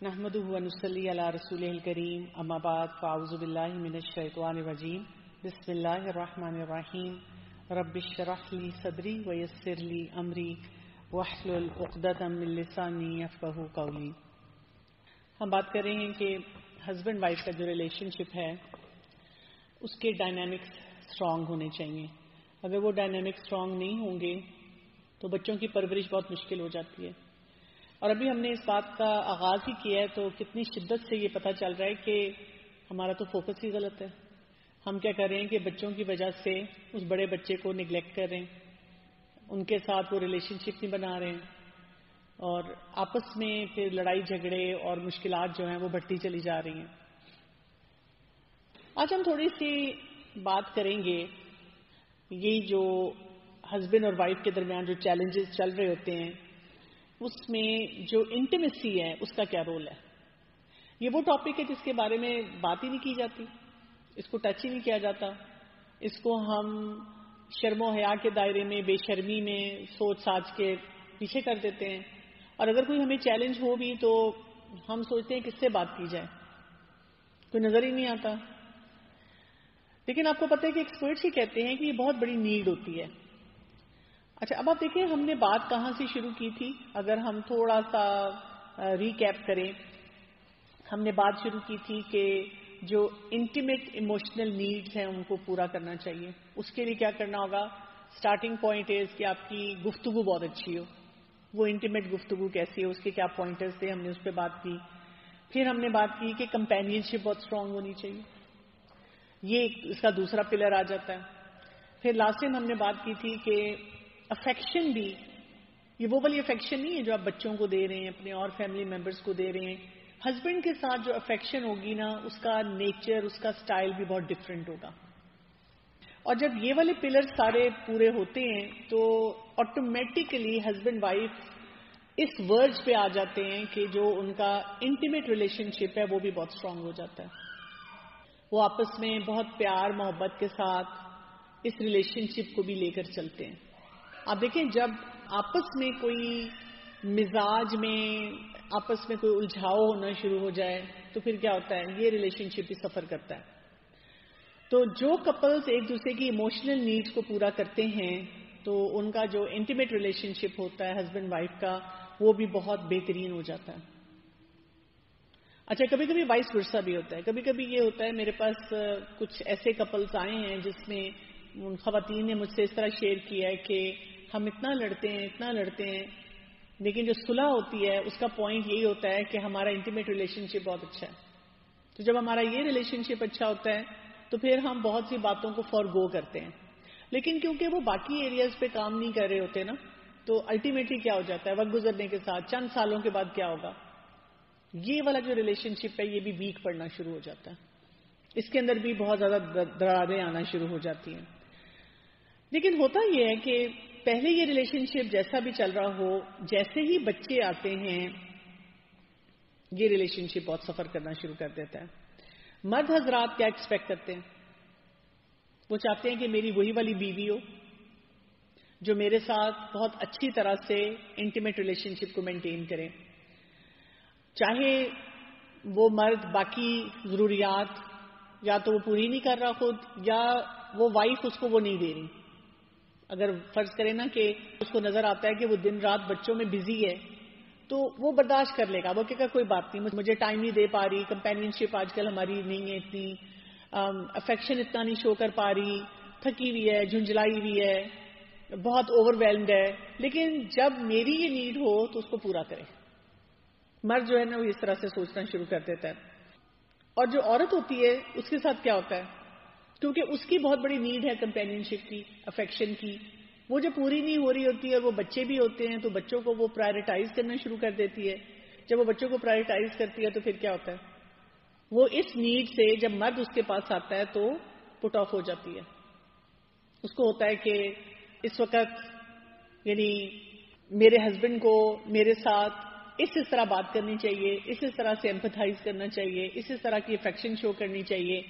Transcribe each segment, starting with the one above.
نحمده ونصلي على رسوله الكريم اما بعد فاعوذ بالله من الشيطان الرجيم بسم الله الرحمن الرحيم رب اشرح لي صدري ويسر لي امري واحلل عقدة من لساني يفقهوا قولي. ہم بات کر رہے ہیں کہ ہسبینڈ وائف کا جو ریلیشن شپ ہے اس کے ڈائنامکس اسٹرانگ ہونے چاہیے. اگر وہ ڈائنامکس اسٹرانگ نہیں ہوں گے تو بچوں کی پرورش بہت مشکل ہو جاتی ہے. اور ابھی ہم نے اس بات کا آغاز ہی کیا ہے تو کتنی شدت سے یہ پتہ چل رہا ہے کہ ہمارا تو فوکس ہی غلط ہے. ہم کیا کر رہے ہیں کہ بچوں کی وجہ سے اس بڑے بچے کو نگلیکٹ کر رہے ہیں, ان کے ساتھ وہ ریلیشن شپ نہیں بنا رہے ہیں, اور آپس میں پھر لڑائی جھگڑے اور مشکلات جو ہیں وہ بڑھتی چلی جا رہی ہیں. آج ہم تھوڑی سی بات کریں گے یہی جو ہسبینڈ اور وائف کے درمیان جو چیلنجز چل رہے ہوتے ہیں اس میں جو انٹیمیسی ہے اس کا کیا رول ہے. یہ وہ ٹاپک ہے جس کے بارے میں بات ہی نہیں کی جاتی, اس کو ٹچ ہی نہیں کیا جاتا. اس کو ہم شرم و حیا کے دائرے میں, بے شرمی میں, سوچ ساچ کے پیچھے کر دیتے ہیں. اور اگر کوئی ہمیں چیلنج ہو بھی تو ہم سوچتے ہیں کس سے بات کی جائے, کوئی نظر ہی نہیں آتا. لیکن آپ کو پتہ ہے کہ ایکسپرٹس ہی کہتے ہیں کہ یہ بہت بڑی نیڈ ہوتی ہے. اچھا, اب آپ دیکھیں ہم نے بات کہاں سے شروع کی تھی. اگر ہم تھوڑا سا ریکیپ کریں, ہم نے بات شروع کی تھی کہ جو انٹیمیٹ ایموشنل نیڈز ہیں ان کو پورا کرنا چاہیے. اس کے لیے کیا کرنا ہوگا؟ سٹارٹنگ پوائنٹ ہے کہ آپ کی گفتگو بہت اچھی ہو. وہ انٹیمیٹ گفتگو کیسی ہے, اس کے کیا پوائنٹرز تھے, ہم نے اس پہ بات کی. پھر ہم نے بات کی کہ کمپینین شپ بہت اسٹرانگ ہونی چاہیے, یہ اس کا دوسرا پلر آ جاتا ہے. پھر لاسٹ ٹائم ہم نے بات کی تھی کہ افیکشن بھی, یہ وہ والی افیکشن نہیں ہے جو آپ بچوں کو دے رہے ہیں, اپنے اور فیملی ممبرس کو دے رہے ہیں. ہسبینڈ کے ساتھ جو افیکشن ہوگی نا, اس کا نیچر, اس کا سٹائل بھی بہت ڈفرینٹ ہوگا. اور جب یہ والے پلر سارے پورے ہوتے ہیں تو آٹومیٹکلی ہسبینڈ وائف اس ورج پہ آ جاتے ہیں کہ جو ان کا انٹیمیٹ ریلیشن شپ ہے وہ بھی بہت اسٹرانگ ہو جاتا ہے. وہ آپس میں بہت پیار محبت کے ساتھ اس ریلیشن شپ کو بھی لے کر چلتے ہیں. آپ دیکھیں جب آپس میں کوئی مزاج میں آپس میں کوئی الجھاؤ ہونا شروع ہو جائے تو پھر کیا ہوتا ہے, یہ ریلیشن شپ بھی سفر کرتا ہے. تو جو کپلز ایک دوسرے کی ایموشنل نیڈز کو پورا کرتے ہیں تو ان کا جو انٹیمیٹ ریلیشن شپ ہوتا ہے ہسبینڈ وائف کا وہ بھی بہت بہترین ہو جاتا ہے. اچھا, کبھی کبھی وائس ورثا بھی ہوتا ہے. کبھی کبھی یہ ہوتا ہے, میرے پاس کچھ ایسے کپلز آئے ہیں جس میں ان خواتین نے مجھ سے اس طرح شیئر کیا ہے کہ ہم اتنا لڑتے ہیں لیکن جو صلح ہوتی ہے اس کا پوائنٹ یہی ہوتا ہے کہ ہمارا انٹیمیٹ ریلیشن شپ بہت اچھا ہے. تو جب ہمارا یہ ریلیشن شپ اچھا ہوتا ہے تو پھر ہم بہت سی باتوں کو فار گو کرتے ہیں. لیکن کیونکہ وہ باقی ایریاز پہ کام نہیں کر رہے ہوتے نا, تو الٹیمیٹلی کیا ہو جاتا ہے, وقت گزرنے کے ساتھ چند سالوں کے بعد کیا ہوگا, یہ والا جو ریلیشن شپ ہے یہ بھی ویک پڑنا شروع ہو جاتا ہے. اس کے اندر بھی بہت زیادہ دراریں آنا شروع ہو جاتی ہیں. لیکن ہوتا یہ ہے کہ پہلے یہ ریلیشن شپ جیسا بھی چل رہا ہو, جیسے ہی بچے آتے ہیں یہ ریلیشن شپ بہت سفر کرنا شروع کر دیتا ہے. مرد حضرات کیا ایکسپیکٹ کرتے ہیں؟ وہ چاہتے ہیں کہ میری وہی والی بیوی ہو جو میرے ساتھ بہت اچھی طرح سے انٹیمیٹ ریلیشن شپ کو مینٹین کرے. چاہے وہ مرد باقی ضروریات یا تو وہ پوری نہیں کر رہا خود, یا وہ وائف اس کو وہ نہیں دے رہی. اگر فرض کریں نا کہ اس کو نظر آتا ہے کہ وہ دن رات بچوں میں بزی ہے تو وہ برداشت کر لے گا. وہ کہے گا کوئی بات نہیں, مجھے ٹائم نہیں دے پا رہی, کمپینین شپ آج کل ہماری نہیں ہے اتنی, افیکشن اتنا نہیں شو کر پا رہی, تھکی ہوئی ہے, جھنجھلائی ہوئی ہے, بہت اوور ویلمڈ ہے. لیکن جب میری یہ نیڈ ہو تو اس کو پورا کرے. مرد جو ہے نا وہ اس طرح سے سوچنا شروع کر دیتا ہے. اور جو عورت ہوتی ہے اس کے ساتھ کیا ہوتا ہے, کیونکہ اس کی بہت بڑی نیڈ ہے کمپینین شپ کی, افیکشن کی, وہ جو پوری نہیں ہو رہی ہوتی ہے, اور وہ بچے بھی ہوتے ہیں تو بچوں کو وہ پرائرٹائز کرنا شروع کر دیتی ہے. جب وہ بچوں کو پرائرٹائز کرتی ہے تو پھر کیا ہوتا ہے, وہ اس نیڈ سے جب مرد اس کے پاس آتا ہے تو پٹ آف ہو جاتی ہے. اس کو ہوتا ہے کہ اس وقت یعنی میرے ہسبینڈ کو میرے ساتھ اس طرح بات کرنی چاہیے, اس طرح سے ایمپتھائز کرنا چاہیے, اس طرح کی افیکشن شو کرنی چاہیے,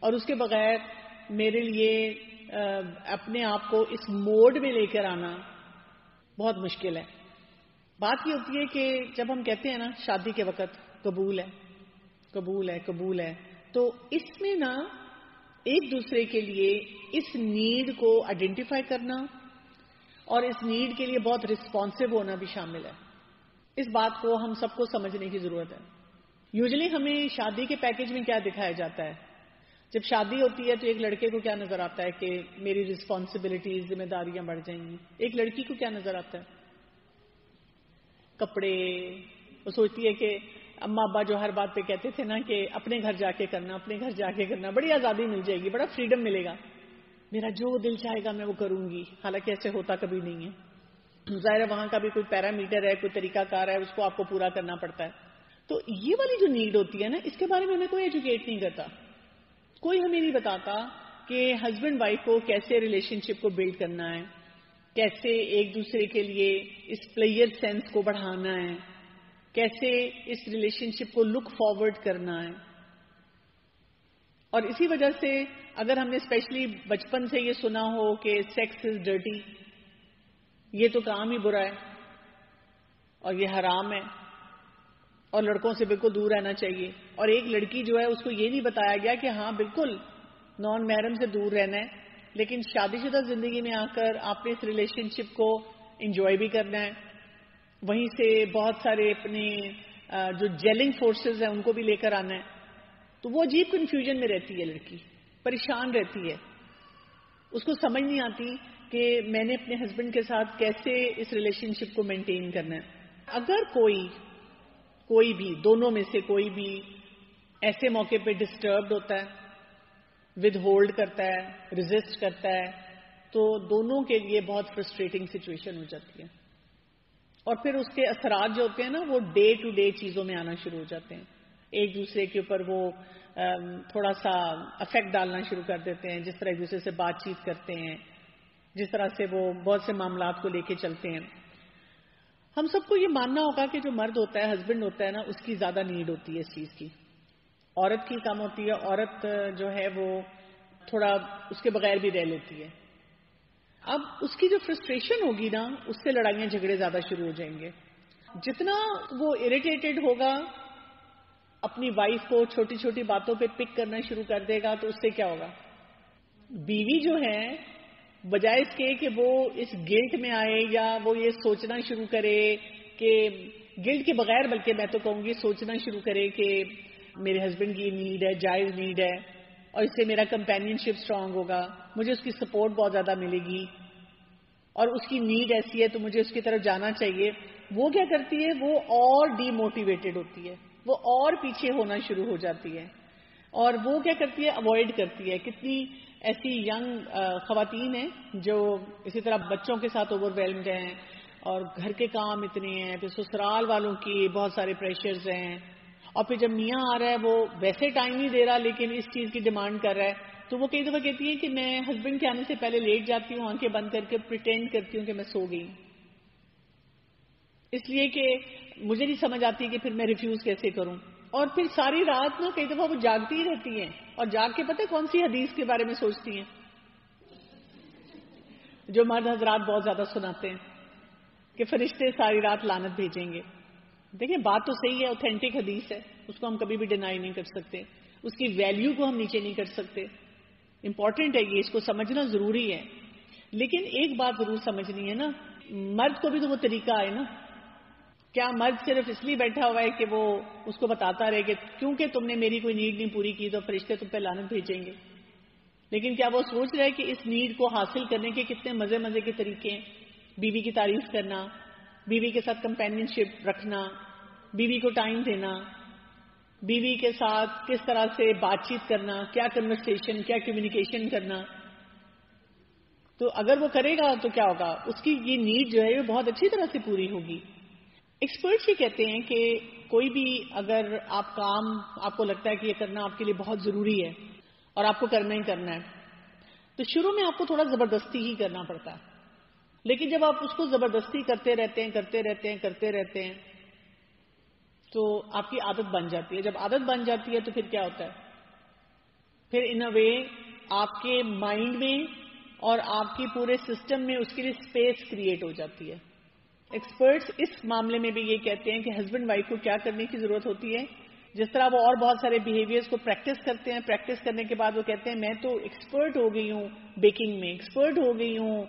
اور اس کے بغیر میرے لیے اپنے آپ کو اس موڈ میں لے کر آنا بہت مشکل ہے. بات یہ ہوتی ہے کہ جب ہم کہتے ہیں نا شادی کے وقت قبول ہے، قبول ہے، قبول ہے. تو اس میں نا ایک دوسرے کے لیے اس نیڈ کو آئیڈینٹیفائی کرنا اور اس نیڈ کے لیے بہت رسپانسو ہونا بھی شامل ہے. اس بات کو ہم سب کو سمجھنے کی ضرورت ہے. یوزلی ہمیں شادی کے پیکج میں کیا دکھایا جاتا ہے؟ جب شادی ہوتی ہے تو ایک لڑکے کو کیا نظر آتا ہے کہ میری رسپانسبلٹیز، ذمہ داریاں بڑھ جائیں گی. ایک لڑکی کو کیا نظر آتا ہے؟ کپڑے. وہ سوچتی ہے کہ اماں ابا جو ہر بات پہ کہتے تھے نا کہ اپنے گھر جا کے کرنا، اپنے گھر جا کے کرنا، بڑی آزادی مل جائے گی، بڑا فریڈم ملے گا، میرا جو دل چاہے گا میں وہ کروں گی. حالانکہ ایسے ہوتا کبھی نہیں ہے. ظاہر ہے وہاں کا بھی کوئی پیرامیٹر ہے، کوئی طریقہ کار ہے، اس کو آپ کو پورا کرنا پڑتا ہے. تو یہ والی جو نیڈ ہوتی ہے نا، اس کے بارے میں ہمیں کوئی ایجوکیٹ نہیں کرتا. کوئی ہمیں نہیں بتاتا کہ ہسبینڈ وائف کو کیسے ریلیشن شپ کو بلڈ کرنا ہے، کیسے ایک دوسرے کے لیے اس پلیئر سینس کو بڑھانا ہے، کیسے اس ریلیشن شپ کو لک فارورڈ کرنا ہے. اور اسی وجہ سے اگر ہم نے اسپیشلی بچپن سے یہ سنا ہو کہ سیکس از ڈرٹی، یہ تو کام ہی برا ہے اور یہ حرام ہے اور لڑکوں سے بالکل دور رہنا چاہیے، اور ایک لڑکی جو ہے اس کو یہ نہیں بتایا گیا کہ ہاں بالکل نان محرم سے دور رہنا ہے، لیکن شادی شدہ زندگی میں آ کر آپ نے اس ریلیشن شپ کو انجوائے بھی کرنا ہے، وہیں سے بہت سارے اپنے جو جیلنگ فورسز ہیں ان کو بھی لے کر آنا ہے. تو وہ عجیب کنفیوژن میں رہتی ہے، لڑکی پریشان رہتی ہے، اس کو سمجھ نہیں آتی کہ میں نے اپنے ہسبینڈ کے ساتھ کیسے اس ریلیشن شپ کو مینٹین کرنا ہے. اگر کوئی بھی دونوں میں سے کوئی بھی ایسے موقع پہ ڈسٹربڈ ہوتا ہے، ود ہولڈ کرتا ہے، ریزسٹ کرتا ہے، تو دونوں کے لیے بہت فرسٹریٹنگ سچویشن ہو جاتی ہے. اور پھر اس کے اثرات جو ہوتے ہیں نا وہ ڈے ٹو ڈے چیزوں میں آنا شروع ہو جاتے ہیں. ایک دوسرے کے اوپر وہ تھوڑا سا افیکٹ ڈالنا شروع کر دیتے ہیں، جس طرح ایک دوسرے سے بات چیت کرتے ہیں، جس طرح سے وہ بہت سے معاملات کو لے کے چلتے ہیں. ہم سب کو یہ ماننا ہوگا کہ جو مرد ہوتا ہے، ہسبینڈ ہوتا ہے نا، اس کی زیادہ نیڈ ہوتی ہے اس چیز کی. عورت کی کم ہوتی ہے. عورت جو ہے وہ تھوڑا اس کے بغیر بھی رہ لیتی ہے. اب اس کی جو فرسٹریشن ہوگی نا، اس سے لڑائیاں جھگڑے زیادہ شروع ہو جائیں گے. جتنا وہ اریٹیٹڈ ہوگا، اپنی وائف کو چھوٹی چھوٹی باتوں پہ پک کرنا شروع کر دے گا، تو اس سے کیا ہوگا؟ بیوی جو ہے بجائے اس کے کہ وہ اس گلٹ میں آئے یا وہ یہ سوچنا شروع کرے کہ گلٹ کے بغیر، بلکہ میں تو کہوں گی سوچنا شروع کرے کہ میرے ہسبینڈ کی نیڈ ہے، جائز نیڈ ہے، اور اس سے میرا کمپینین شپ اسٹرانگ ہوگا، مجھے اس کی سپورٹ بہت زیادہ ملے گی، اور اس کی نیڈ ایسی ہے تو مجھے اس کی طرف جانا چاہیے. وہ کیا کرتی ہے؟ وہ اور ڈی موٹیویٹڈ ہوتی ہے، وہ اور پیچھے ہونا شروع ہو جاتی ہے، اور وہ کیا کرتی ہے؟ اوائڈ کرتی ہے. کتنی ایسی ینگ خواتین ہیں جو اسی طرح بچوں کے ساتھ اوور ویلمڈ ہیں، اور گھر کے کام اتنے ہیں، پھر سسرال والوں کی بہت سارے پریشرز ہیں، اور پھر جب میاں آ رہا ہے وہ ویسے ٹائم نہیں دے رہا لیکن اس چیز کی ڈیمانڈ کر رہا ہے، تو وہ کئی دفعہ کہتی ہیں کہ میں ہسبینڈ کے آنے سے پہلے لیٹ جاتی ہوں، آنکھیں بند کر کے پریٹینڈ کرتی ہوں کہ میں سو گئی، اس لیے کہ مجھے نہیں سمجھ آتی کہ پھر میں ریفیوز کیسے کروں. اور پھر ساری رات نا کئی دفعہ وہ جاگتی ہی رہتی ہیں، اور جاگ کے پتہ کون سی حدیث کے بارے میں سوچتی ہیں جو مرد حضرات بہت زیادہ سناتے ہیں کہ فرشتے ساری رات لعنت بھیجیں گے. دیکھیں بات تو صحیح ہے، اوتھینٹک حدیث ہے، اس کو ہم کبھی بھی ڈینائی نہیں کر سکتے، اس کی ویلیو کو ہم نیچے نہیں کر سکتے. امپورٹنٹ ہے یہ، اس کو سمجھنا ضروری ہے. لیکن ایک بات ضرور سمجھنی ہے نا، مرد کو بھی تو وہ طریقہ آئے نا. کیا مرد صرف اس لیے بیٹھا ہوا ہے کہ وہ اس کو بتاتا رہے کہ کیونکہ تم نے میری کوئی نیڈ نہیں پوری کی تو فرشتے تم پہ لعنت بھیجیں گے؟ لیکن کیا وہ سوچ رہے کہ اس نیڈ کو حاصل کرنے کے کتنے مزے کے طریقے ہیں؟ بیوی کی تعریف کرنا، بیوی کے ساتھ کمپینین شپ رکھنا، بیوی کو ٹائم دینا، بیوی کے ساتھ کس طرح سے بات چیت کرنا، کیا کنورسیشن، کیا کمیونیکیشن کرنا. تو اگر وہ کرے گا تو کیا ہوگا؟ اس کی یہ نیڈ جو ہے وہ بہت اچھی طرح سے پوری ہوگی. ایکسپرٹس یہ کہتے ہیں کہ کوئی بھی اگر آپ کو لگتا ہے کہ یہ کرنا آپ کے لیے بہت ضروری ہے اور آپ کو کرنا ہی کرنا ہے، تو شروع میں آپ کو تھوڑا زبردستی ہی کرنا پڑتا ہے. لیکن جب آپ اس کو زبردستی کرتے رہتے ہیں تو آپ کی عادت بن جاتی ہے. جب عادت بن جاتی ہے تو پھر کیا ہوتا ہے؟ پھر ان اے وے آپ کے مائنڈ میں اور آپ کی پورے سسٹم میں اس کے لیے اسپیس کریٹ ہو جاتی ہے. ایکسپرٹس اس معاملے میں بھی یہ کہتے ہیں کہ ہسبینڈ وائف کو کیا کرنے کی ضرورت ہوتی ہے. جس طرح وہ اور بہت سارے بیہیویئرس کو پریکٹس کرتے ہیں, پریکٹس کرنے کے بعد وہ کہتے ہیں میں تو ایکسپرٹ ہو گئی ہوں بیکنگ میں, ایکسپرٹ ہو گئی ہوں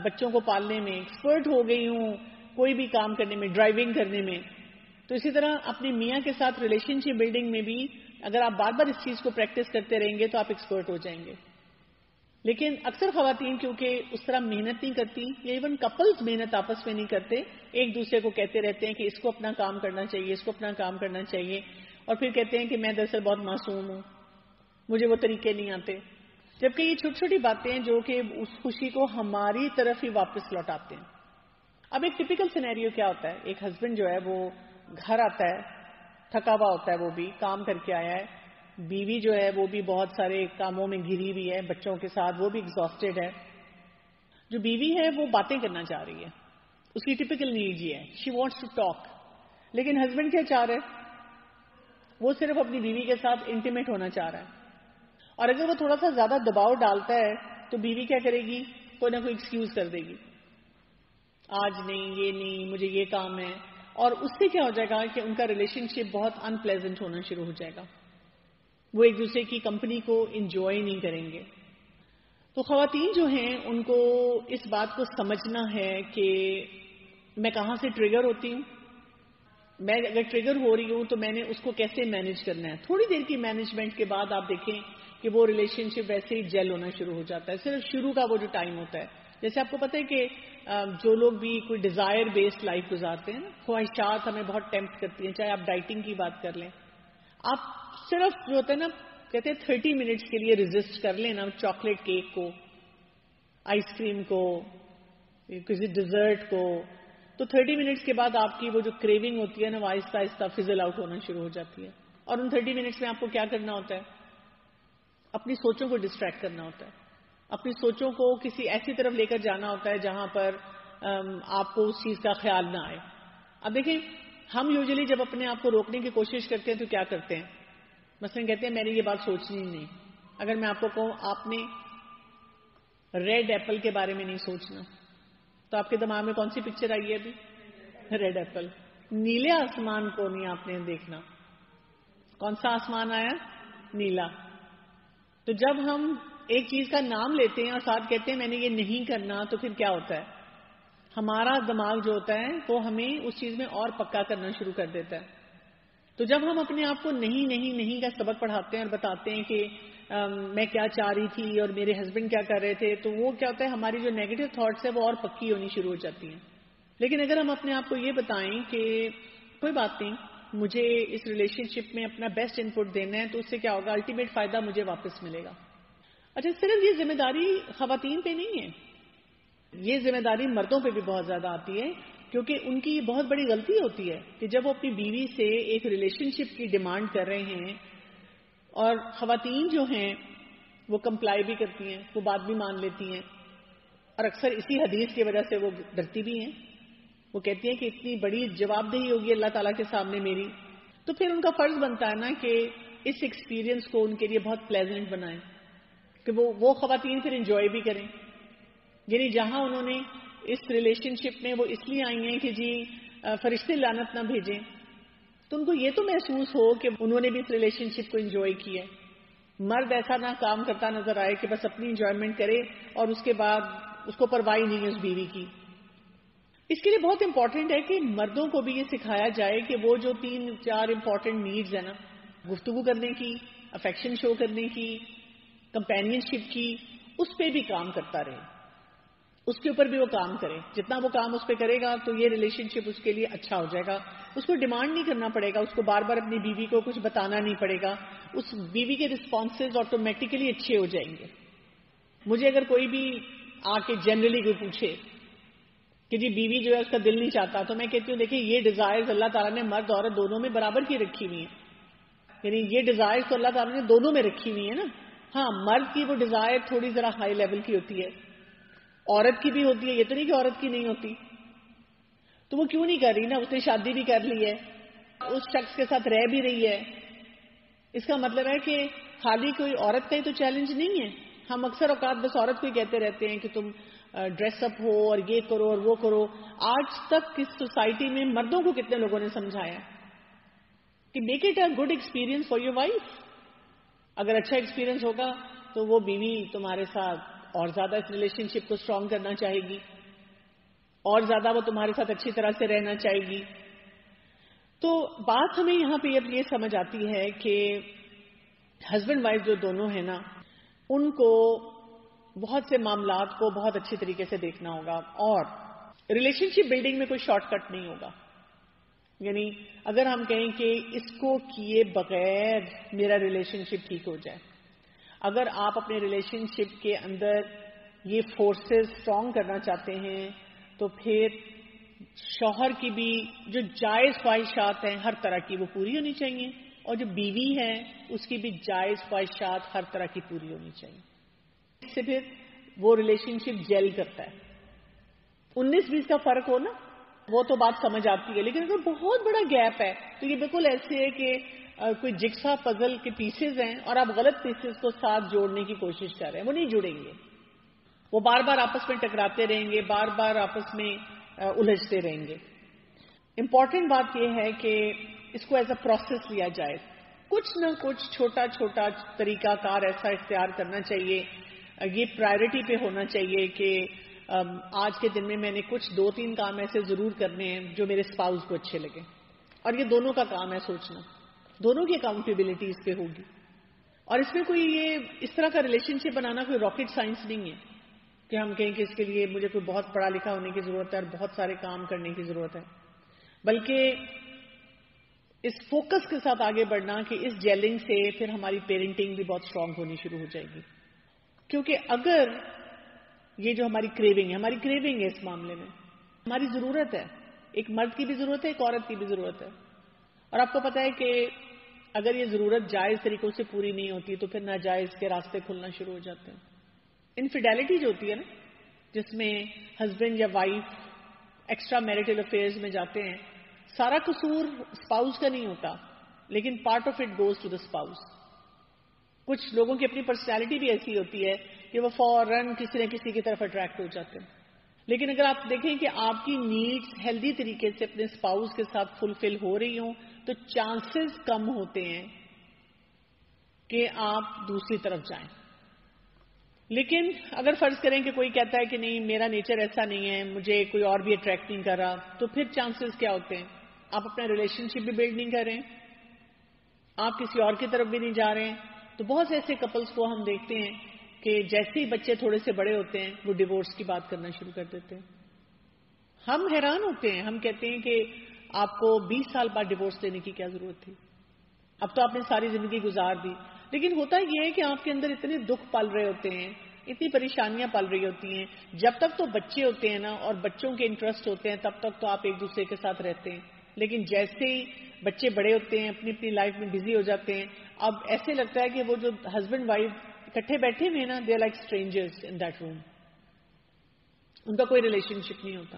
بچوں کو پالنے میں, ایکسپرٹ ہو گئی ہوں کوئی بھی کام کرنے میں, ڈرائیونگ کرنے میں. تو اسی طرح اپنے میاں کے ساتھ ریلیشن شپ بلڈنگ میں بھی اگر آپ بار بار اس چیز کو پریکٹس کرتے رہیں گے تو آپ ایکسپرٹ ہو جائیں گے. لیکن اکثر خواتین کیونکہ اس طرح محنت نہیں کرتی, یا ایون کپلز محنت آپس میں نہیں کرتے, ایک دوسرے کو کہتے رہتے ہیں کہ اس کو اپنا کام کرنا چاہیے, اس کو اپنا کام کرنا چاہیے, اور پھر کہتے ہیں کہ میں دراصل بہت معصوم ہوں, مجھے وہ طریقے نہیں آتے. جبکہ یہ چھوٹی چھوٹی باتیں ہیں جو کہ اس خوشی کو ہماری طرف ہی واپس لوٹاتے ہیں. اب ایک ٹپیکل سینیریو کیا ہوتا ہے, ایک ہسبینڈ جو ہے وہ گھر آتا ہے, تھکا ہوا ہوتا ہے, وہ بھی کام کر کے آیا ہے, بیوی جو ہے وہ بھی بہت سارے کاموں میں گھری ہوئی ہے بچوں کے ساتھ, وہ بھی ایگزاسٹڈ ہے. جو بیوی ہے وہ باتیں کرنا چاہ رہی ہے, اس کی ٹپیکل نیڈ یہ ہے, شی وانٹس ٹو ٹاک. لیکن ہسبینڈ کیا چاہ رہا ہے, وہ صرف اپنی بیوی کے ساتھ انٹیمیٹ ہونا چاہ رہا ہے. اور اگر وہ تھوڑا سا زیادہ دباؤ ڈالتا ہے تو بیوی کیا کرے گی, کوئی نہ کوئی ایکسکیوز کر دے گی, آج نہیں, یہ نہیں, مجھے یہ کام ہے. اور اس سے کیا ہو جائے گا کہ ان کا ریلیشن شپ بہت ان پلیزنٹ ہونا شروع ہو جائے گا, وہ ایک دوسرے کی کمپنی کو انجوائے نہیں کریں گے. تو خواتین جو ہیں ان کو اس بات کو سمجھنا ہے کہ میں کہاں سے ٹریگر ہوتی ہوں, میں اگر ٹریگر ہو رہی ہوں تو میں نے اس کو کیسے مینج کرنا ہے. تھوڑی دیر کی مینجمنٹ کے بعد آپ دیکھیں کہ وہ ریلیشن شپ ویسے ہی جیل ہونا شروع ہو جاتا ہے. صرف شروع کا وہ جو ٹائم ہوتا ہے, جیسے آپ کو پتہ ہے کہ جو لوگ بھی کوئی ڈیزائر بیسڈ لائف گزارتے ہیں نا, خواہشات ہمیں بہت ٹیمپٹ کرتی ہیں, چاہے آپ ڈائٹنگ کی بات کر لیں, آپ صرف جو ہوتا ہے نا کہتے ہیں 30 منٹس کے لیے ریزسٹ کر لیں نا چاکلیٹ کیک کو, آئس کریم کو, کسی ڈیزرٹ کو, تو 30 منٹس کے بعد آپ کی وہ جو کریونگ ہوتی ہے نا وہ آہستہ آہستہ فزل آؤٹ ہونا شروع ہو جاتی ہے. اور ان 30 منٹس میں آپ کو کیا کرنا ہوتا ہے, اپنی سوچوں کو ڈسٹریکٹ کرنا ہوتا ہے, اپنی سوچوں کو کسی ایسی طرف لے کر جانا ہوتا ہے جہاں پر آپ کو اس چیز کا خیال نہ آئے. اب دیکھیں ہم یوزلی جب اپنے آپ کو روکنے کی کوشش کرتے ہیں تو کیا کرتے ہیں, مثلا کہتے ہیں میں نے یہ بات سوچنی نہیں. اگر میں آپ کو کہوں آپ نے ریڈ ایپل کے بارے میں نہیں سوچنا, تو آپ کے دماغ میں کون سی پکچر آئی ہے ابھی, ریڈ ایپل. نیلے آسمان کو نہیں آپ نے دیکھنا, کون سا آسمان آیا, نیلا. تو جب ہم ایک چیز کا نام لیتے ہیں اور ساتھ کہتے ہیں میں نے یہ نہیں کرنا, تو پھر کیا ہوتا ہے, ہمارا دماغ جو ہوتا ہے وہ ہمیں اس چیز میں اور پکا کرنا شروع کر دیتا ہے. تو جب ہم اپنے آپ کو نہیں نہیں نہیں کا سبق پڑھاتے ہیں اور بتاتے ہیں کہ میں کیا چاہ رہی تھی اور میرے ہسبینڈ کیا کر رہے تھے, تو وہ کیا ہوتا ہے ہماری جو نیگیٹو تھاٹس ہے وہ اور پکی ہونی شروع ہو جاتی ہیں. لیکن اگر ہم اپنے آپ کو یہ بتائیں کہ کوئی بات نہیں, مجھے اس ریلیشن شپ میں اپنا بیسٹ ان پٹ دینا ہے, تو اس سے کیا ہوگا, الٹیمیٹ فائدہ مجھے واپس ملے گا. اچھا, صرف یہ ذمہ داری خواتین پہ نہیں ہے, یہ ذمہ داری مردوں پہ بھی بہت زیادہ آتی ہے, کیونکہ ان کی یہ بہت بڑی غلطی ہوتی ہے کہ جب وہ اپنی بیوی سے ایک ریلیشن شپ کی ڈیمانڈ کر رہے ہیں, اور خواتین جو ہیں وہ کمپلائی بھی کرتی ہیں, وہ بات بھی مان لیتی ہیں, اور اکثر اسی حدیث کی وجہ سے وہ ڈرتی بھی ہیں. وہ کہتی ہیں کہ اتنی بڑی جواب دہی ہوگی اللہ تعالیٰ کے سامنے میری, تو پھر ان کا فرض بنتا ہے نا کہ اس ایکسپیرینس کو ان کے لیے بہت پلیزنٹ بنائیں, کہ وہ خواتین پھر انجوائے بھی کریں. یعنی جہاں انہوں نے اس ریلیشن شپ میں وہ اس لیے آئی ہیں کہ جی فرشتے لعنت نہ بھیجیں, تو ان کو یہ تو محسوس ہو کہ انہوں نے بھی اس ریلیشن شپ کو انجوائے کیا ہے. مرد ایسا نہ کام کرتا نظر آئے کہ بس اپنی انجوائمنٹ کرے اور اس کے بعد اس کو پرواہ نہیں ہے اس بیوی کی. اس کے لیے بہت امپورٹنٹ ہے کہ مردوں کو بھی یہ سکھایا جائے کہ وہ جو 3-4 امپورٹنٹ نیڈز ہیں نا, گفتگو کرنے کی, افیکشن شو کرنے کی, کمپینین شپ کی, اس پہ بھی کام کرتا رہے, اس کے اوپر بھی وہ کام کرے. جتنا وہ کام اس پہ کرے گا تو یہ ریلیشن شپ اس کے لیے اچھا ہو جائے گا. اس کو ڈیمانڈ نہیں کرنا پڑے گا, اس کو بار بار اپنی بیوی کو کچھ بتانا نہیں پڑے گا, اس بیوی کے رسپانسز آٹومیٹیکلی اچھے ہو جائیں گے. مجھے اگر کوئی بھی آ کے جنرلی کوئی پوچھے کہ جی بیوی جو ہے اس کا دل نہیں چاہتا, تو میں کہتی ہوں دیکھیں یہ ڈیزائرز اللہ تعالیٰ نے مرد عورت دونوں میں برابر کی رکھی ہوئی ہیں. یعنی یہ ڈیزائرز تو اللہ تعالیٰ نے دونوں میں رکھی ہوئی ہیں نا. ہاں, مرد کی وہ ڈیزائر تھوڑی ذرا ہائی لیول کی ہوتی ہے, عورت کی بھی ہوتی ہے, یہ تو نہیں کہ عورت کی نہیں ہوتی. تو وہ کیوں نہیں کر رہی نا, اس نے شادی بھی کر لی ہے, اس شخص کے ساتھ رہ بھی رہی ہے. اس کا مطلب ہے کہ خالی کوئی عورت کا ہی تو چیلنج نہیں ہے. ہم اکثر اوقات بس عورت کو ہی کہتے رہتے ہیں کہ تم ڈریس اپ ہو اور یہ کرو اور وہ کرو. آج تک اس سوسائٹی میں مردوں کو کتنے لوگوں نے سمجھایا کہ make it a good experience for your wife. اگر اچھا ایکسپیرئنس ہوگا تو وہ بیوی تمہارے ساتھ اور زیادہ اس ریلیشن شپ کو اسٹرانگ کرنا چاہے گی, اور زیادہ وہ تمہارے ساتھ اچھی طرح سے رہنا چاہے گی. تو بات ہمیں یہاں پہ اب یہ سمجھ آتی ہے کہ ہسبینڈ وائف جو دونوں ہیں نا, ان کو بہت سے معاملات کو بہت اچھی طریقے سے دیکھنا ہوگا, اور ریلیشن شپ بلڈنگ میں کوئی شارٹ کٹ نہیں ہوگا. یعنی اگر ہم کہیں کہ اس کو کیے بغیر میرا ریلیشن شپ ٹھیک ہو جائے, اگر آپ اپنے ریلیشن شپ کے اندر یہ فورسز اسٹرانگ کرنا چاہتے ہیں تو پھر شوہر کی بھی جو جائز خواہشات ہیں ہر طرح کی وہ پوری ہونی چاہیے, اور جو بیوی ہے اس کی بھی جائز خواہشات ہر طرح کی پوری ہونی چاہیے. اس سے پھر وہ ریلیشن شپ جیل کرتا ہے. 19-20 کا فرق ہو نا, وہ تو بات سمجھ آتی ہے, لیکن اگر بہت بڑا گیپ ہے تو یہ بالکل ایسے ہے کہ کوئی جگسا پزل کے پیسز ہیں اور آپ غلط پیسز کو ساتھ جوڑنے کی کوشش کر رہے ہیں, وہ نہیں جڑیں گے. وہ بار بار آپس میں ٹکراتے رہیں گے, بار بار آپس میں الجھتے رہیں گے. امپورٹنٹ بات یہ ہے کہ اس کو ایز اے پروسیس لیا جائے. کچھ نہ کچھ چھوٹا چھوٹا طریقہ کار ایسا اختیار کرنا چاہیے. یہ پرائرٹی پہ ہونا چاہیے کہ آج کے دن میں نے کچھ 2-3 کام ایسے ضرور کرنے ہیں جو میرے اسپاؤس کو اچھے لگے, اور یہ دونوں کا کام ہے سوچنا, دونوں کی اکاؤنٹیبلٹی اس پہ ہوگی. اور اس میں کوئی یہ اس طرح کا ریلیشن شپ بنانا کوئی راکٹ سائنس نہیں ہے کہ ہم کہیں کہ اس کے لیے مجھے کوئی بہت پڑھا لکھا ہونے کی ضرورت ہے اور بہت سارے کام کرنے کی ضرورت ہے, بلکہ اس فوکس کے ساتھ آگے بڑھنا کہ اس جیلنگ سے پھر ہماری پیرنٹنگ بھی بہت اسٹرانگ ہونی شروع ہو جائے گی. کیونکہ اگر یہ جو ہماری کریونگ ہے اس معاملے میں ہماری ضرورت ہے, ایک مرد کی بھی ضرورت ہے, ایک عورت کی بھی ضرورت ہے. اور آپ کو پتا ہے کہ اگر یہ ضرورت جائز طریقوں سے پوری نہیں ہوتی تو پھر ناجائز کے راستے کھلنا شروع ہو جاتے ہیں. انفیڈیلٹی جو ہوتی ہے نا, جس میں ہسبینڈ یا وائف ایکسٹرا میریٹل افیئرز میں جاتے ہیں, سارا قصور اسپاؤس کا نہیں ہوتا, لیکن part of it goes to the spouse. کچھ لوگوں کی اپنی پرسنالٹی بھی ایسی ہوتی ہے کہ وہ فوراً کسی نہ کسی کی طرف اٹریکٹ ہو جاتے ہیں. لیکن اگر آپ دیکھیں کہ آپ کی نیڈز ہیلدی طریقے سے اپنے اسپاؤس کے ساتھ فلفل ہو رہی ہوں تو چانسز کم ہوتے ہیں کہ آپ دوسری طرف جائیں. لیکن اگر فرض کریں کہ کوئی کہتا ہے کہ نہیں میرا نیچر ایسا نہیں ہے, مجھے کوئی اور بھی اٹریکٹ نہیں کر رہا, تو پھر چانسز کیا ہوتے ہیں؟ آپ اپنا ریلیشن شپ بھی بلڈ نہیں کر رہے ہیں, آپ کسی اور کی طرف بھی نہیں جا رہے ہیں. تو بہت سے ایسے کپلز کو ہم دیکھتے ہیں کہ جیسے ہی بچے تھوڑے سے بڑے ہوتے ہیں وہ ڈیورس کی بات کرنا شروع کر دیتے ہیں. ہم حیران ہوتے ہیں, ہم کہتے ہیں کہ آپ کو 20 سال بعد ڈیورس لینے کی کیا ضرورت تھی, اب تو آپ نے ساری زندگی گزار دی. لیکن ہوتا یہ ہے کہ آپ کے اندر اتنے دکھ پل رہے ہوتے ہیں, اتنی پریشانیاں پل رہی ہوتی ہیں. جب تک تو بچے ہوتے ہیں نا اور بچوں کے انٹرسٹ ہوتے ہیں تب تک تو آپ ایک دوسرے کے ساتھ رہتے ہیں. لیکن جیسے ہی بچے بڑے ہوتے ہیں, اپنی اپنی لائف میں بزی ہو جاتے ہیں, اب ایسے لگتا ہے کہ وہ جو ہسبینڈ وائف اکٹھے بیٹھے ہوئے نا, they are like strangers in that room, ان کا کوئی ریلیشن شپ نہیں ہوتا.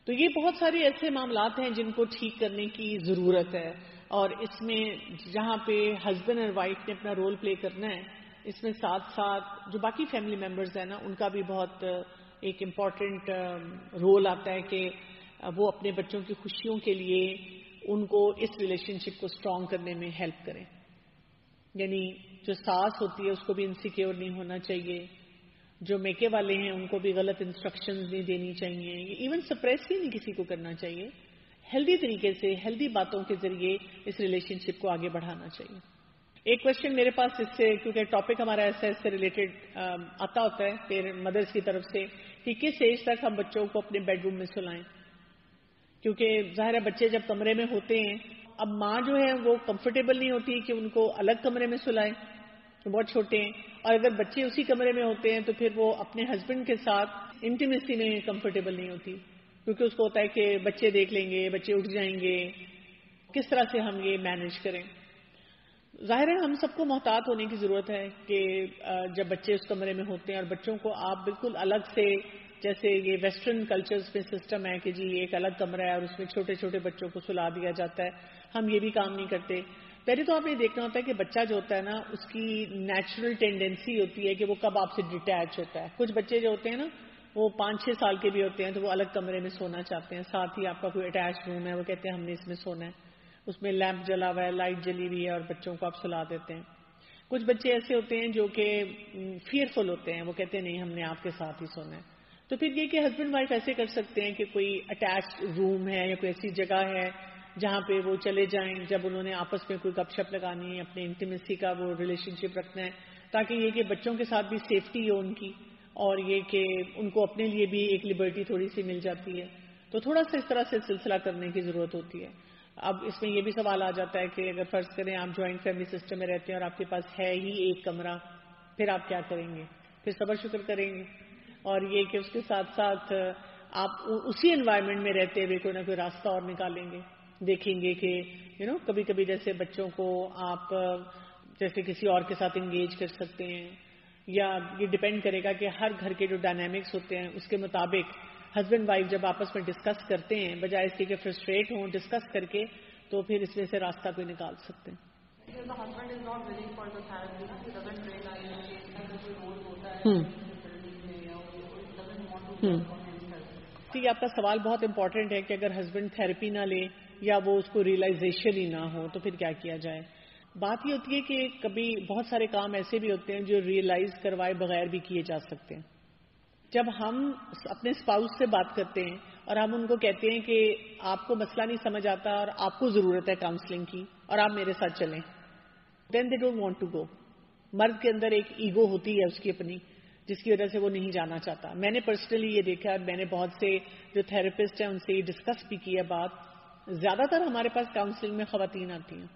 تو یہ بہت سارے ایسے معاملات ہیں جن کو ٹھیک کرنے کی ضرورت ہے, اور اس میں جہاں پہ ہسبینڈ اور وائف نے اپنا رول پلے کرنا ہے, اس میں ساتھ ساتھ جو باقی فیملی ممبرز ہیں نا ان کا بھی بہت ایک امپورٹنٹ رول آتا ہے کہ وہ اپنے بچوں کی خوشیوں کے لیے ان کو اس ریلیشن شپ کو اسٹرانگ کرنے میں ہیلپ کریں. یعنی جو ساس ہوتی ہے اس کو بھی انسیکیور نہیں ہونا چاہیے, جو میکے والے ہیں ان کو بھی غلط انسٹرکشنز نہیں دینی چاہیے, ایون سپریس بھی نہیں کسی کو کرنا چاہیے. ہیلدی طریقے سے ہیلدی باتوں کے ذریعے اس ریلیشن شپ کو آگے بڑھانا چاہیے. ایک کوشچن میرے پاس اس سے, کیونکہ ٹاپک ہمارا ایسا اس سے ریلیٹڈ آتا ہوتا ہے مدرس کی طرف سے, کہ کس ایج تک ہم بچوں کو اپنے بیڈ روم میں سلائیں. کیونکہ ظاہر ہے بچے جب کمرے میں ہوتے ہیں, اب ماں جو ہے وہ کمفرٹیبل نہیں ہوتی کہ ان کو الگ کمرے میں سلائیں, بہت چھوٹے ہیں, اور اگر بچے اسی کمرے میں ہوتے ہیں تو پھر وہ اپنے ہسبینڈ کے ساتھ انٹیمیسی میں کمفرٹیبل نہیں ہوتی, کیونکہ اس کو ہوتا ہے کہ بچے دیکھ لیں گے, بچے اٹھ جائیں گے, کس طرح سے ہم یہ مینج کریں. ظاہر ہے ہم سب کو محتاط ہونے کی ضرورت ہے کہ جب بچے اس کمرے میں ہوتے ہیں اور بچوں کو آپ بالکل الگ سے, جیسے یہ ویسٹرن کلچرز میں سسٹم ہے کہ جی ایک الگ کمرہ ہے اور اس میں چھوٹے چھوٹے بچوں کو سلا دیا جاتا ہے, ہم یہ بھی کام نہیں کرتے. پہلے تو آپ نے دیکھنا ہوتا ہے کہ بچہ جو ہوتا ہے نا اس کی نیچرل ٹینڈنسی ہوتی ہے کہ وہ کب آپ سے ڈیٹیچ ہوتا ہے. کچھ بچے جو ہوتے ہیں نا وہ 5-6 سال کے بھی ہوتے ہیں تو وہ الگ کمرے میں سونا چاہتے ہیں, ساتھ ہی آپ کا کوئی اٹیچ روم ہے, وہ کہتے ہیں ہم نے اس میں سونا ہے, اس میں لیمپ جلا ہوا ہے, لائٹ جلی ہوئی ہے اور بچوں کو آپ سلا دیتے ہیں. کچھ بچے ایسے ہوتے ہیں جو کہ فیئرفل ہوتے ہیں, وہ کہتے ہیں نہیں ہم نے آپ کے ساتھ ہی سونا ہے. تو پھر یہ کہ ہسبینڈ وائف ایسے کر سکتے ہیں کہ کوئی اٹیچ روم ہے یا کوئی ایسی جگہ ہے جہاں پہ وہ چلے جائیں جب انہوں نے آپس میں کوئی گپ شپ لگانی ہے, اپنے انٹیمیسی کا وہ ریلیشن شپ رکھنا ہے, تاکہ یہ کہ بچوں کے ساتھ بھی سیفٹی ہو ان کی, اور یہ کہ ان کو اپنے لیے بھی ایک لبرٹی تھوڑی سی مل جاتی ہے. تو تھوڑا سا اس طرح سے سلسلہ کرنے کی ضرورت ہوتی ہے. اب اس میں یہ بھی سوال آ جاتا ہے کہ اگر فرض کریں آپ جوائنٹ فیملی سسٹم میں رہتے ہیں اور آپ کے پاس ہے ہی ایک کمرہ, پھر آپ کیا کریں گے؟ پھر صبر شکر کریں گے, اور یہ کہ اس کے ساتھ ساتھ آپ اسی انوائرمنٹ میں رہتے ہوئے کوئی نہ کوئی راستہ اور نکالیں گے. دیکھیں گے کہ کبھی کبھی جیسے بچوں کو آپ جیسے کسی اور کے ساتھ انگیج کر سکتے ہیں, یا یہ ڈپینڈ کرے گا کہ ہر گھر کے جو ڈائنامکس ہوتے ہیں اس کے مطابق ہسبینڈ وائف جب آپس میں ڈسکس کرتے ہیں بجائے اس کے فرسٹریٹ ہوں ڈسکس کر کے, تو پھر اس میں سے راستہ کوئی نکال سکتے ہیں. ٹھیک, آپ کا سوال بہت امپورٹنٹ ہے کہ اگر ہسبینڈ تھراپی نہ لے یا وہ اس کو ریئلائزیشن ہی نہ ہو تو پھر کیا کیا جائے. بات یہ ہوتی ہے کہ کبھی بہت سارے کام ایسے بھی ہوتے ہیں جو ریئلائز کروائے بغیر بھی کیے جا سکتے ہیں. جب ہم اپنے اسپاؤس سے بات کرتے ہیں اور ہم ان کو کہتے ہیں کہ آپ کو مسئلہ نہیں سمجھ آتا اور آپ کو ضرورت ہے کاؤنسلنگ کی اور آپ میرے ساتھ چلیں, then they don't want to go. مرد کے اندر ایک ایگو ہوتی ہے اس کی اپنی, جس کی وجہ سے وہ نہیں جانا چاہتا. میں نے پرسنلی یہ دیکھا, میں نے بہت سے جو تھراپسٹ ہیں ان سے یہ ڈسکس بھی کیا بات. زیادہ تر ہمارے پاس کاؤنسلنگ میں خواتین آتی ہیں,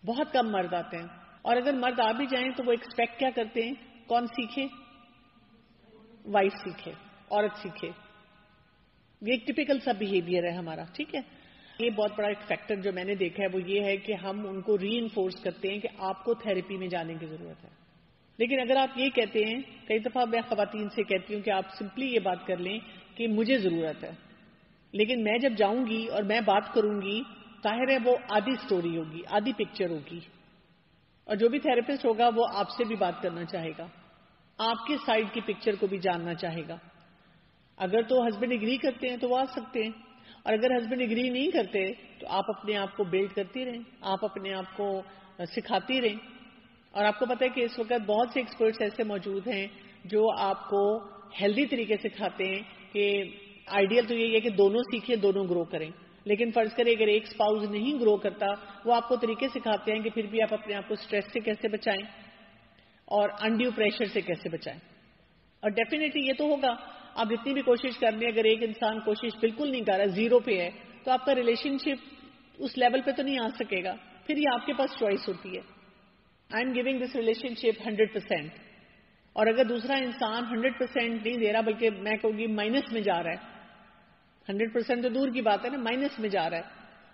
بہت کم مرد آتے ہیں. اور اگر مرد آ بھی جائیں تو وہ ایکسپیکٹ کیا کرتے ہیں, کون سیکھے؟ وائف سیکھے, عورت سیکھے. یہ ایک ٹپیکل سا بیہیویئر ہے ہمارا. ٹھیک ہے, یہ بہت بڑا ایک فیکٹر جو میں نے دیکھا ہے وہ یہ ہے کہ ہم ان کو ری انفورس کرتے ہیں کہ آپ کو تھراپی میں جانے کی ضرورت ہے. لیکن اگر آپ یہ کہتے ہیں, کئی دفعہ میں خواتین سے کہتی ہوں کہ آپ سمپلی یہ بات کر لیں کہ مجھے ضرورت ہے, لیکن میں جب جاؤں گی اور میں بات کروں گی, ظاہر ہے وہ آدھی سٹوری ہوگی, آدھی پکچر ہوگی, اور جو بھی تھراپسٹ ہوگا وہ آپ سے بھی بات کرنا چاہے گا, آپ کے سائڈ کی پکچر کو بھی جاننا چاہے گا. اگر تو ہسبینڈ اگری کرتے ہیں تو وہ آ سکتے ہیں, اور اگر ہسبینڈ اگری نہیں کرتے تو آپ اپنے آپ کو بلڈ کرتی رہیں, آپ اپنے آپ کو سکھاتی رہیں. اور آپ کو پتہ ہے کہ اس وقت بہت سے ایکسپرٹس ایسے موجود ہیں جو آپ کو ہیلدی طریقے سے سکھاتے ہیں کہ آئیڈیل تو یہی ہے کہ دونوں سیکھیں, دونوں گرو کریں. لیکن فرض کریں اگر ایک اسپاؤس نہیں گرو کرتا, وہ آپ کو طریقے سکھاتے ہیں کہ پھر بھی آپ اپنے آپ کو اسٹریس سے کیسے بچائیں اور انڈیو پریشر سے کیسے بچائیں. اور ڈیفینیٹلی یہ تو ہوگا, آپ جتنی بھی کوشش کر لیں, اگر ایک انسان کوشش بالکل نہیں کر رہا, زیرو پہ ہے, تو آپ کا ریلیشن شپ اس لیول پہ تو نہیں آ سکے گا. پھر یہ آپ کے پاس چوائس ہوتی ہے, I am giving this relationship 100%, اور اگر دوسرا انسان 100% نہیں دے رہا بلکہ میں کہوں گی مائنس میں جا رہا ہے, 100% تو دور کی بات ہے نا, مائنس میں جا رہا ہے,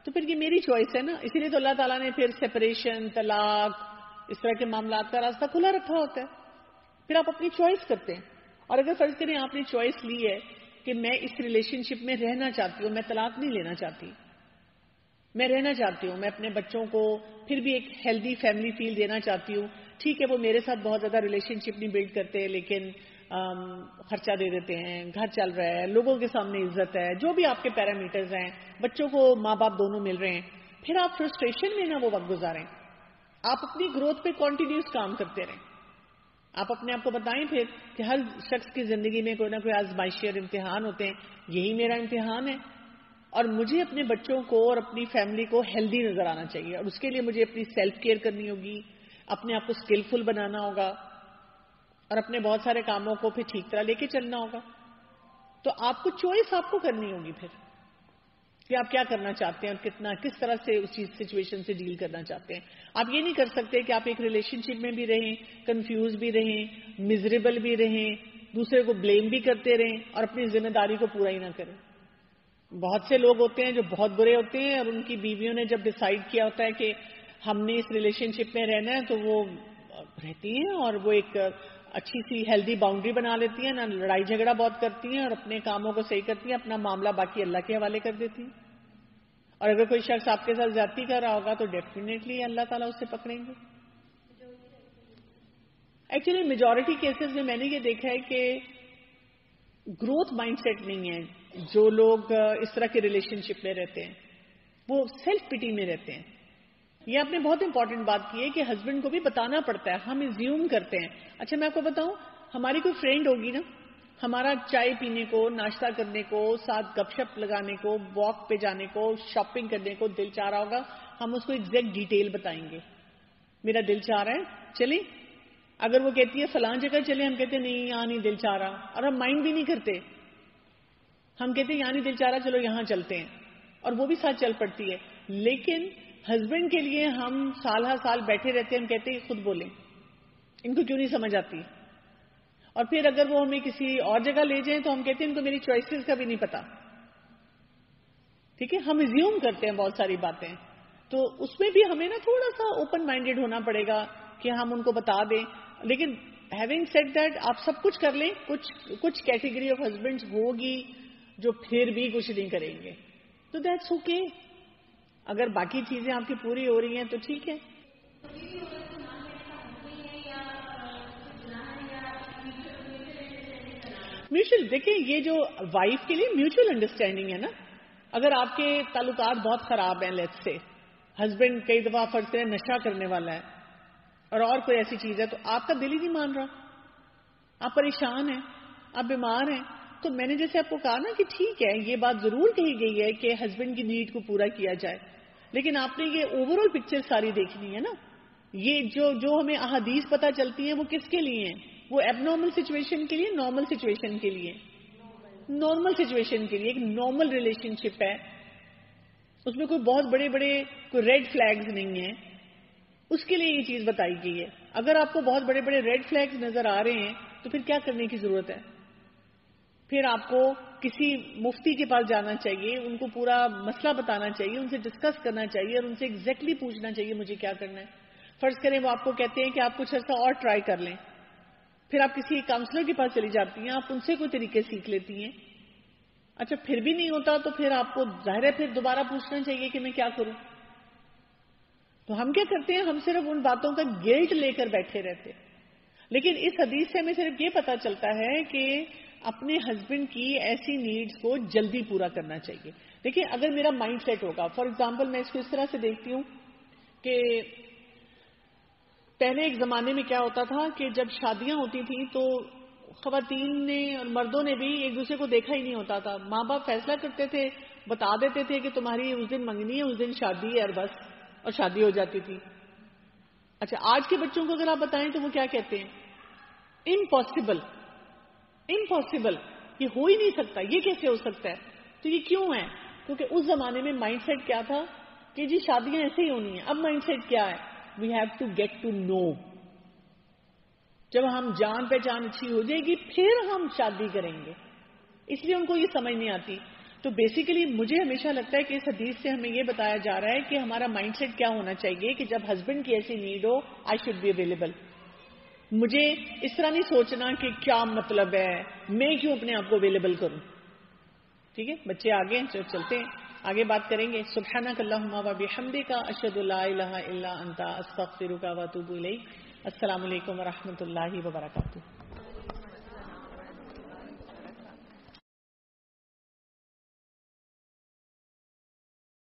تو پھر یہ میری چوائس ہے نا. اسی لیے تو اللہ تعالیٰ نے پھر سیپریشن, طلاق, اس طرح کے معاملات کا راستہ کھلا رکھا ہوتا ہے. پھر آپ اپنی چوائس کرتے ہیں. اور اگر فرض کریں آپ نے چوائس لی ہے کہ میں اس ریلیشن شپ میں رہنا چاہتی ہوں, میں طلاق نہیں لینا چاہتی, میں رہنا چاہتی ہوں, میں اپنے بچوں کو پھر بھی ایک ہیلدی فیملی فیل دینا چاہتی ہوں. ٹھیک ہے, وہ میرے ساتھ بہت زیادہ ریلیشن شپ نہیں بلڈ کرتے, لیکن خرچہ دے دیتے ہیں, گھر چل رہا ہے, لوگوں کے سامنے عزت ہے, جو بھی آپ کے پیرامیٹرز ہیں, بچوں کو ماں باپ دونوں مل رہے ہیں, پھر آپ فرسٹریشن میں نہ وہ وقت گزاریں, آپ اپنی گروتھ پہ کنٹینیوس کام کرتے رہیں. آپ اپنے آپ کو بتائیں پھر کہ ہر شخص کی زندگی میں کوئی نہ کوئی آزمائشی اور امتحان ہوتے ہیں, یہی میرا امتحان ہے, اور مجھے اپنے بچوں کو اور اپنی فیملی کو ہیلدی نظر آنا چاہیے, اور اس کے لیے مجھے اپنی سیلف کیئر کرنی ہوگی, اپنے آپ کو اسکلفل بنانا ہوگا, اور اپنے بہت سارے کاموں کو پھر ٹھیک طرح لے کے چلنا ہوگا. تو آپ کو چوائس آپ کو کرنی ہوگی پھر کہ آپ کیا کرنا چاہتے ہیں اور کتنا کس طرح سے اس چیز سچویشن سے ڈیل کرنا چاہتے ہیں. آپ یہ نہیں کر سکتے کہ آپ ایک ریلیشن شپ میں بھی رہیں, کنفیوز بھی رہیں, میزریبل بھی رہیں, دوسرے کو بلیم بھی کرتے رہیں اور اپنی ذمہ داری کو پورا ہی نہ کریں. بہت سے لوگ ہوتے ہیں جو بہت برے ہوتے ہیں, اور ان کی بیویوں نے جب ڈیسائیڈ کیا ہوتا ہے کہ ہم نے اس ریلیشن شپ میں رہنا ہے, تو وہ رہتی ہیں اور وہ ایک اچھی سی ہیلدی باؤنڈری بنا لیتی ہیں, نہ لڑائی جھگڑا بہت کرتی ہیں, اور اپنے کاموں کو صحیح کرتی ہیں, اپنا معاملہ باقی اللہ کے حوالے کر دیتی ہیں. اور اگر کوئی شخص آپ کے ساتھ زیادتی کر رہا ہوگا تو ڈیفینیٹلی اللہ تعالیٰ اسے پکڑیں گے. ایکچولی میجورٹی کیسز میں نے یہ دیکھا ہے کہ گروتھ مائنڈ سیٹ نہیں ہے. جو لوگ اس طرح کے ریلیشن شپ میں رہتے ہیں وہ سیلف پٹی میں رہتے ہیں. یہ آپ نے بہت امپورٹنٹ بات کی ہے کہ ہسبینڈ کو بھی بتانا پڑتا ہے. ہم ایزیوم کرتے ہیں. اچھا میں آپ کو بتاؤں, ہماری کوئی فرینڈ ہوگی نا, ہمارا چائے پینے کو, ناشتہ کرنے کو, ساتھ گپ شپ لگانے کو, واک پہ جانے کو, شاپنگ کرنے کو دل چاہ رہا ہوگا, ہم اس کو ایگزیکٹ ڈیٹیل بتائیں گے. میرا دل چاہ رہا ہے چلیں. اگر وہ کہتی ہے فلاں جگہ چلیں, ہم کہتے ہیں نہیں یہاں نہیں دل چاہ رہا, اور ہم مائنڈ بھی نہیں کرتے. ہم کہتے ہیں یہاں نہیں دل چاہ رہا, چلو یہاں چلتے ہیں, اور وہ بھی ساتھ چل پڑتی ہے. لیکن ہسبینڈ کے لیے ہم سال ہر سال بیٹھے رہتے ہیں, ہم کہتے ہیں خود بولیں, ان کو کیوں نہیں سمجھ آتی. اور پھر اگر وہ ہمیں کسی اور جگہ لے جائیں تو ہم کہتے ہیں ان کو میری چوائسیز کا بھی نہیں پتا. ٹھیک ہے, ہم ایزیوم کرتے ہیں بہت ساری باتیں. تو اس میں بھی ہمیں نا تھوڑا سا اوپن مائنڈیڈ ہونا پڑے گا کہ ہم ان کو بتا دیں. لیکن ہیونگ سیڈ دیٹ, آپ سب کچھ کر لیں, کچھ کیٹیگری آف ہسبینڈز ہوگی جو پھر بھی کچھ نہیں کریں گے, تو دیٹس اوکے. اگر باقی چیزیں آپ کی پوری ہو رہی ہیں تو ٹھیک ہے. میوچل, دیکھیں یہ جو وائف کے لیے میوچل انڈرسٹینڈنگ ہے نا. اگر آپ کے تعلقات بہت خراب ہیں, لیٹس سے ہسبینڈ کئی دفعہ فرض کریں نشہ کرنے والا ہے اور کوئی ایسی چیز ہے, تو آپ کا دل ہی نہیں مان رہا, آپ پریشان ہیں, آپ بیمار ہیں, تو میں نے جیسے آپ کو کہا نا کہ ٹھیک ہے یہ بات ضرور کہی گئی ہے کہ ہسبینڈ کی نیڈ کو پورا کیا جائے, لیکن آپ نے یہ اوور آل پکچر ساری دیکھنی ہے نا. یہ جو ہمیں احادیث پتہ چلتی ہیں وہ کس کے لیے ہیں؟ وہ ایب نارمل سچویشن کے لیے, نارمل سچویشن کے لیے, نارمل سچویشن کے لیے. ایک نارمل ریلیشن شپ ہے, اس میں کوئی بہت بڑے کوئی ریڈ فلیگز نہیں ہیں, اس کے لیے یہ چیز بتائی گئی ہے. اگر آپ کو بہت بڑے ریڈ فلیگز نظر آ رہے ہیں تو پھر کیا کرنے کی ضرورت ہے؟ پھر آپ کو کسی مفتی کے پاس جانا چاہیے, ان کو پورا مسئلہ بتانا چاہیے, ان سے ڈسکس کرنا چاہیے, اور ان سے ایگزیکٹلی پوچھنا چاہیے مجھے کیا کرنا ہے. فرض کریں وہ آپ کو کہتے ہیں کہ آپ کچھ عرصہ اور ٹرائی کر لیں, پھر آپ کسی کاؤنسلر کے پاس چلی جاتی ہیں, آپ ان سے کوئی طریقے سیکھ لیتی ہیں. اچھا پھر بھی نہیں ہوتا تو پھر آپ کو ظاہر ہے پھر دوبارہ پوچھنا چاہیے کہ میں کیا کروں. تو ہم کیا کرتے ہیں, ہم صرف ان باتوں کا گلٹ لے کر بیٹھے رہتے. لیکن اس حدیث سے ہمیں صرف یہ پتا چلتا ہے کہ اپنے ہسبینڈ کی ایسی نیڈز کو جلدی پورا کرنا چاہیے. دیکھیں اگر میرا مائنڈ سیٹ ہوگا, فار ایگزامپل میں اس کو اس طرح سے دیکھتی ہوں کہ پہلے ایک زمانے میں کیا ہوتا تھا کہ جب شادیاں ہوتی تھیں تو خواتین نے اور مردوں نے بھی ایک دوسرے کو دیکھا ہی نہیں ہوتا تھا. ماں باپ فیصلہ کرتے تھے, بتا دیتے تھے کہ تمہاری اس دن منگنی ہے, اس دن شادی ہے, اور بس, اور شادی ہو جاتی تھی. اچھا آج کے بچوں کو اگر آپ بتائیں تو وہ کیا کہتے ہیں؟ امپاسبل, امپاسبل, یہ ہو ہی نہیں سکتا, یہ کیسے ہو سکتا ہے؟ تو یہ کیوں ہے؟ کیونکہ اس زمانے میں مائنڈ سیٹ کیا تھا کہ جی شادیاں ایسے ہی ہونی ہیں. اب مائنڈ سیٹ کیا ہے؟ We have to get to know. جب ہم جان پہچان اچھی ہو جائے گی پھر ہم شادی کریں گے, اس لیے ان کو یہ سمجھ نہیں آتی. تو بیسیکلی مجھے ہمیشہ لگتا ہے کہ اس حدیث سے ہمیں یہ بتایا جا رہا ہے کہ ہمارا مائنڈ سیٹ کیا ہونا چاہیے کہ جب ہسبینڈ کی ایسی نیڈ ہو, آئی شوڈ بی اویلیبل. مجھے اس طرح نہیں سوچنا کہ کیا مطلب ہے, میں کیوں اپنے آپ کو اویلیبل کروں. ٹھیک ہے, بچے آگے ہیں, چلتے ہیں آگے بات کریں گے. سبحانک اللہم و بحمدک, اشہد لا الہ الا انت, استغفرک و اتوب الیک. السلام علیکم ورحمۃ اللہ وبرکاتہ.